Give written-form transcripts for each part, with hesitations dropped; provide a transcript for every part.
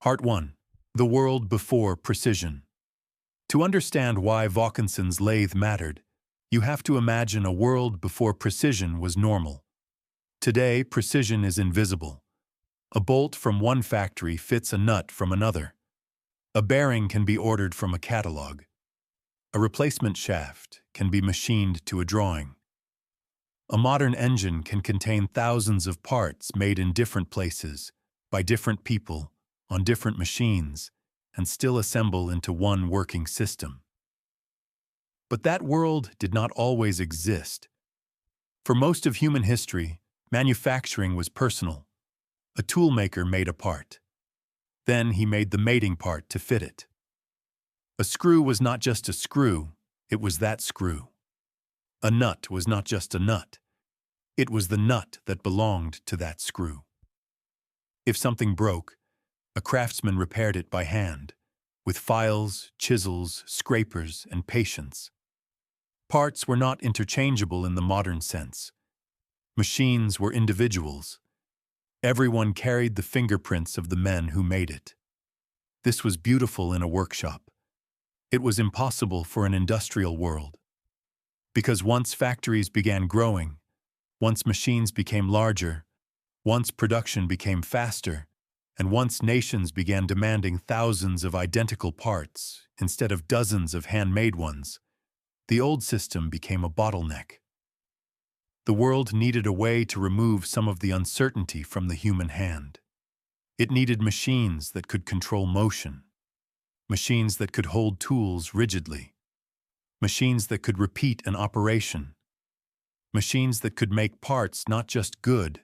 Part 1. The World Before Precision. To understand why Vaucanson's lathe mattered, you have to imagine a world before precision was normal. Today, precision is invisible. A bolt from one factory fits a nut from another. A bearing can be ordered from a catalog. A replacement shaft can be machined to a drawing. A modern engine can contain thousands of parts made in different places, by different people, on different machines, and still assemble into one working system. But that world did not always exist. For most of human history, manufacturing was personal. A toolmaker made a part. Then he made the mating part to fit it. A screw was not just a screw, it was that screw. A nut was not just a nut. It was the nut that belonged to that screw. If something broke, a craftsman repaired it by hand, with files, chisels, scrapers, and patience. Parts were not interchangeable in the modern sense. Machines were individuals. Everyone carried the fingerprints of the men who made it. This was beautiful in a workshop. It was impossible for an industrial world. Because once factories began growing, once machines became larger, once production became faster, and once nations began demanding thousands of identical parts instead of dozens of handmade ones, the old system became a bottleneck. The world needed a way to remove some of the uncertainty from the human hand. It needed machines that could control motion, machines that could hold tools rigidly, machines that could repeat an operation, machines that could make parts not just good,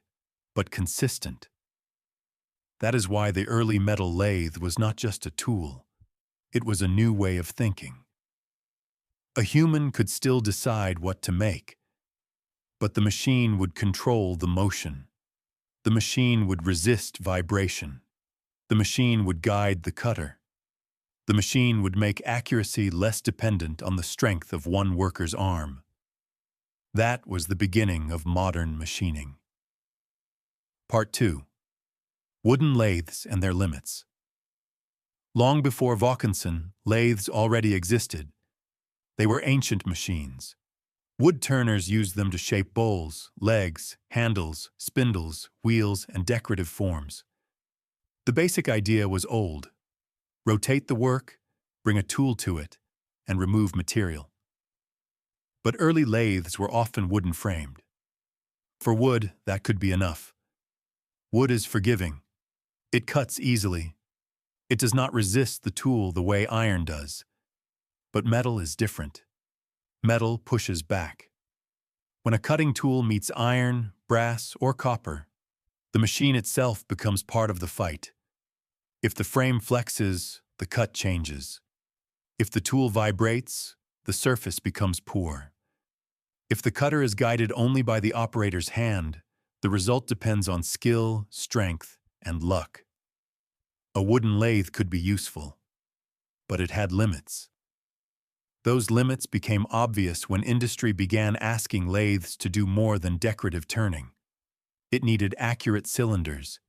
but consistent. That is why the early metal lathe was not just a tool, it was a new way of thinking. A human could still decide what to make, but the machine would control the motion. The machine would resist vibration. The machine would guide the cutter. The machine would make accuracy less dependent on the strength of one worker's arm. That was the beginning of modern machining. Part 2. Wooden lathes and their limits. Long before Vaucanson, lathes already existed. They were ancient machines. Wood turners used them to shape bowls, legs, handles, spindles, wheels, and decorative forms. The basic idea was old. Rotate the work, bring a tool to it, and remove material. But early lathes were often wooden framed. For wood, that could be enough. Wood is forgiving. It cuts easily. It does not resist the tool the way iron does. But metal is different. Metal pushes back. When a cutting tool meets iron, brass, or copper, the machine itself becomes part of the fight. If the frame flexes, the cut changes. If the tool vibrates, the surface becomes poor. If the cutter is guided only by the operator's hand, the result depends on skill, strength, and luck. A wooden lathe could be useful, but it had limits. Those limits became obvious when industry began asking lathes to do more than decorative turning. It needed accurate cylinders.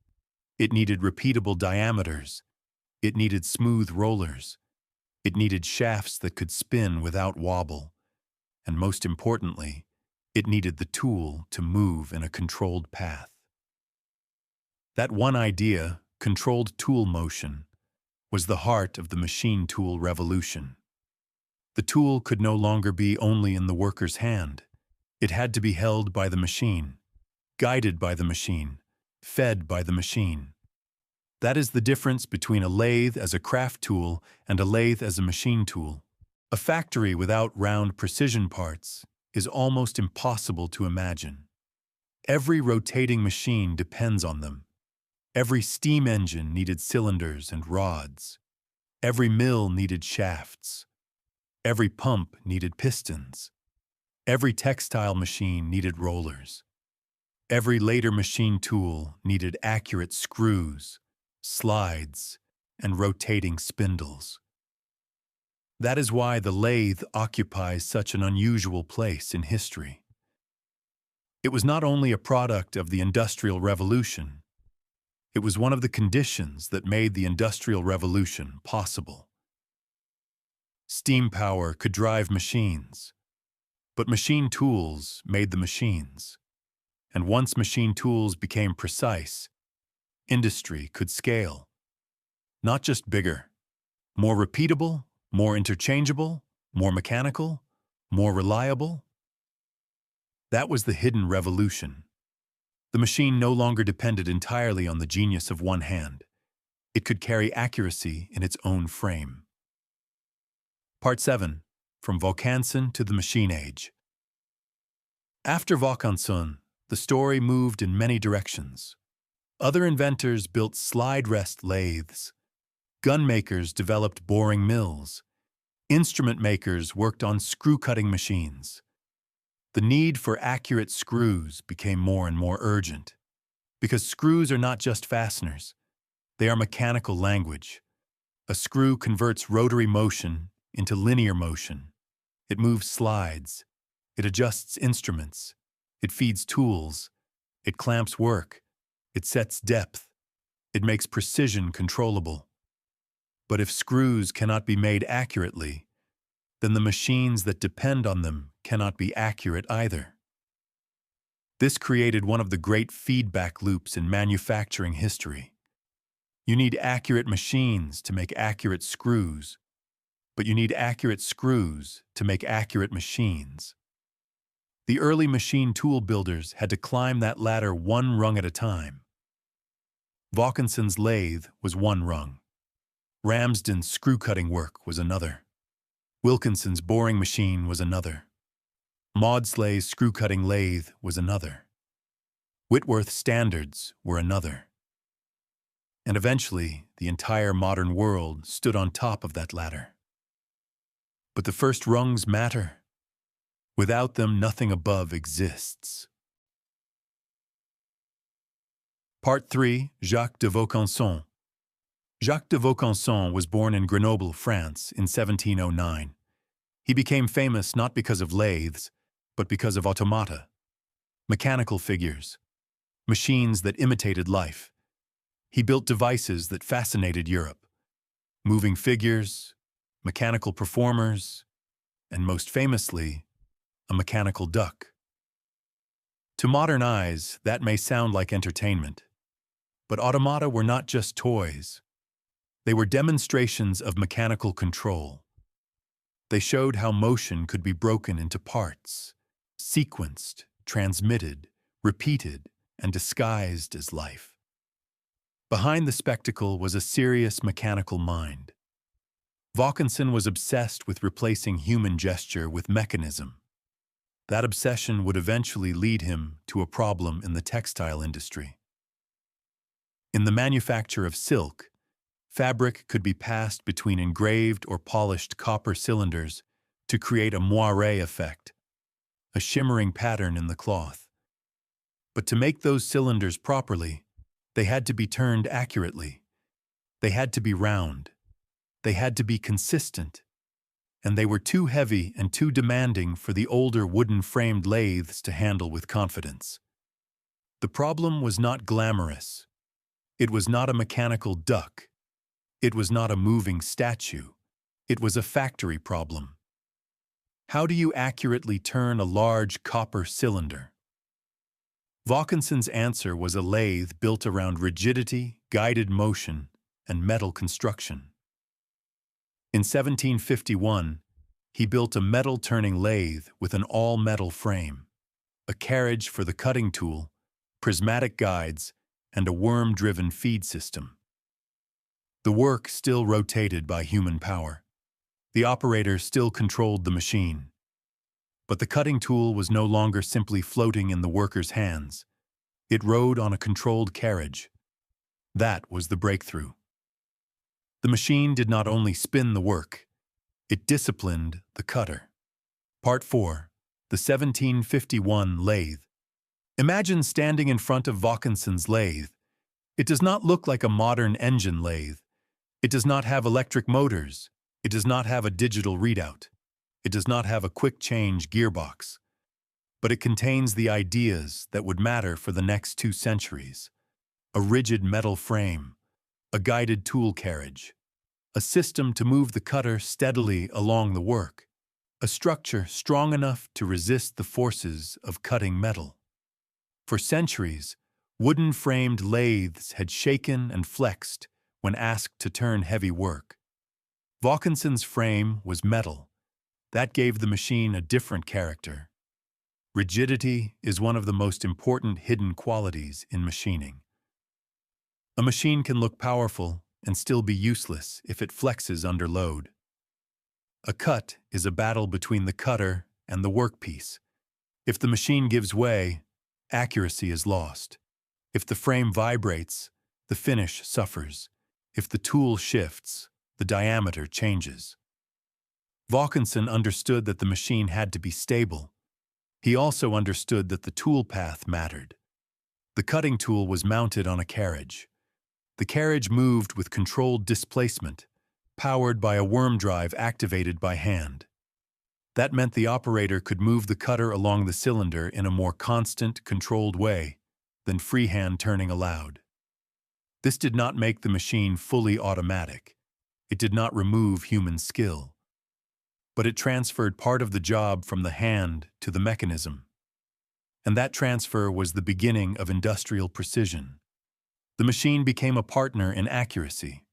It needed repeatable diameters. It needed smooth rollers. It needed shafts that could spin without wobble. And most importantly, it needed the tool to move in a controlled path. That one idea, controlled tool motion, was the heart of the machine tool revolution. The tool could no longer be only in the worker's hand. It had to be held by the machine, guided by the machine, fed by the machine. That is the difference between a lathe as a craft tool and a lathe as a machine tool. A factory without round precision parts is almost impossible to imagine. Every rotating machine depends on them. Every steam engine needed cylinders and rods. Every mill needed shafts. Every pump needed pistons. Every textile machine needed rollers. Every later machine tool needed accurate screws, slides, and rotating spindles. That is why the lathe occupies such an unusual place in history. It was not only a product of the Industrial Revolution, It was one of the conditions that made the Industrial Revolution possible. Steam power could drive machines, but machine tools made the machines. And once machine tools became precise, industry could scale. Not just bigger, more repeatable, more interchangeable, more mechanical, more reliable. That was the hidden revolution. The machine no longer depended entirely on the genius of one hand. It could carry accuracy in its own frame. Part 7. From Vaucanson to the Machine Age. After Vaucanson, the story moved in many directions. Other inventors built slide-rest lathes. Gun makers developed boring mills. Instrument makers worked on screw-cutting machines. The need for accurate screws became more and more urgent, because screws are not just fasteners. They are mechanical language. A screw converts rotary motion into linear motion. It moves slides. It adjusts instruments. It feeds tools. It clamps work. It sets depth. It makes precision controllable. But if screws cannot be made accurately, then the machines that depend on them cannot be accurate either. This created one of the great feedback loops in manufacturing history. You need accurate machines to make accurate screws, but you need accurate screws to make accurate machines. The early machine tool builders had to climb that ladder one rung at a time. Vaucanson's lathe was one rung. Ramsden's screw-cutting work was another. Wilkinson's boring machine was another. Maudslay's screw-cutting lathe was another. Whitworth's standards were another. And eventually, the entire modern world stood on top of that ladder. But the first rungs matter. Without them, nothing above exists. Part 3. Jacques de Vaucanson. Jacques de Vaucanson was born in Grenoble, France, in 1709. He became famous not because of lathes, but because of automata, mechanical figures, machines that imitated life. He built devices that fascinated Europe, moving figures, mechanical performers, and most famously, a mechanical duck. To modern eyes, that may sound like entertainment, but automata were not just toys. They were demonstrations of mechanical control. They showed how motion could be broken into parts, sequenced, transmitted, repeated, and disguised as life. Behind the spectacle was a serious mechanical mind. Vaucanson was obsessed with replacing human gesture with mechanism. That obsession would eventually lead him to a problem in the textile industry. In the manufacture of silk, fabric could be passed between engraved or polished copper cylinders to create a moiré effect, a shimmering pattern in the cloth. But to make those cylinders properly, they had to be turned accurately. They had to be round. They had to be consistent. And they were too heavy and too demanding for the older wooden-framed lathes to handle with confidence. The problem was not glamorous. It was not a mechanical duck. It was not a moving statue. It was a factory problem. How do you accurately turn a large copper cylinder? Vaucanson's answer was a lathe built around rigidity, guided motion, and metal construction. In 1751, he built a metal-turning lathe with an all-metal frame, a carriage for the cutting tool, prismatic guides, and a worm-driven feed system. The work still rotated by human power. The operator still controlled the machine. But the cutting tool was no longer simply floating in the worker's hands. It rode on a controlled carriage. That was the breakthrough. The machine did not only spin the work, it disciplined the cutter. Part 4. The 1751 Lathe. Imagine standing in front of Vaucanson's lathe. It does not look like a modern engine lathe. It does not have electric motors. It does not have a digital readout. It does not have a quick-change gearbox. But it contains the ideas that would matter for the next 2 centuries. a rigid metal frame, a guided tool carriage, a system to move the cutter steadily along the work, a structure strong enough to resist the forces of cutting metal. For centuries, wooden-framed lathes had shaken and flexed when asked to turn heavy work. Vaucanson's frame was metal. That gave the machine a different character. Rigidity is one of the most important hidden qualities in machining. A machine can look powerful and still be useless if it flexes under load. A cut is a battle between the cutter and the workpiece. If the machine gives way, accuracy is lost. If the frame vibrates, the finish suffers. If the tool shifts, the diameter changes. Vaucanson understood that the machine had to be stable. He also understood that the tool path mattered. The cutting tool was mounted on a carriage. The carriage moved with controlled displacement, powered by a worm drive activated by hand. That meant the operator could move the cutter along the cylinder in a more constant, controlled way than freehand turning allowed. This did not make the machine fully automatic. It did not remove human skill. But it transferred part of the job from the hand to the mechanism. And that transfer was the beginning of industrial precision. The machine became a partner in accuracy,